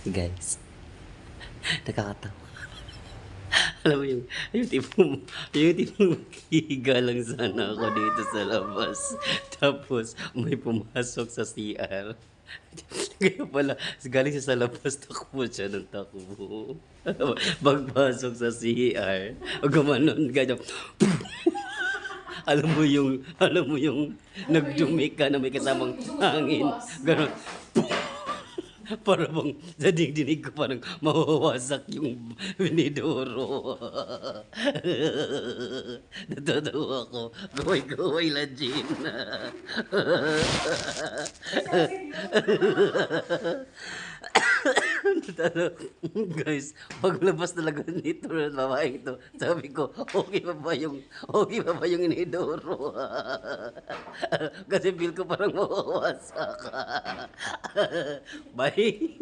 Guys, nakakatawa. Alam mo yung tipong hihiga lang sana ako dito sa labas. Tapos may pumasok sa CR. Kaya pala, galing siya sa labas, takbo siya ng takbo. Pagpasok sa CR, gumanon, ganyan. Alam mo yung nagdumi ka na may kasamang hangin. Ganon. Para bang sa dinig ko parang mawawasak yung binidoro. Natatawa ako. Gaway-gaway lang, Jean. Guys, paglabas talaga nito ng babae ito, sabi ko, okay pa ba yung inidoro? Kasi feel ko parang mawawasak. Bye.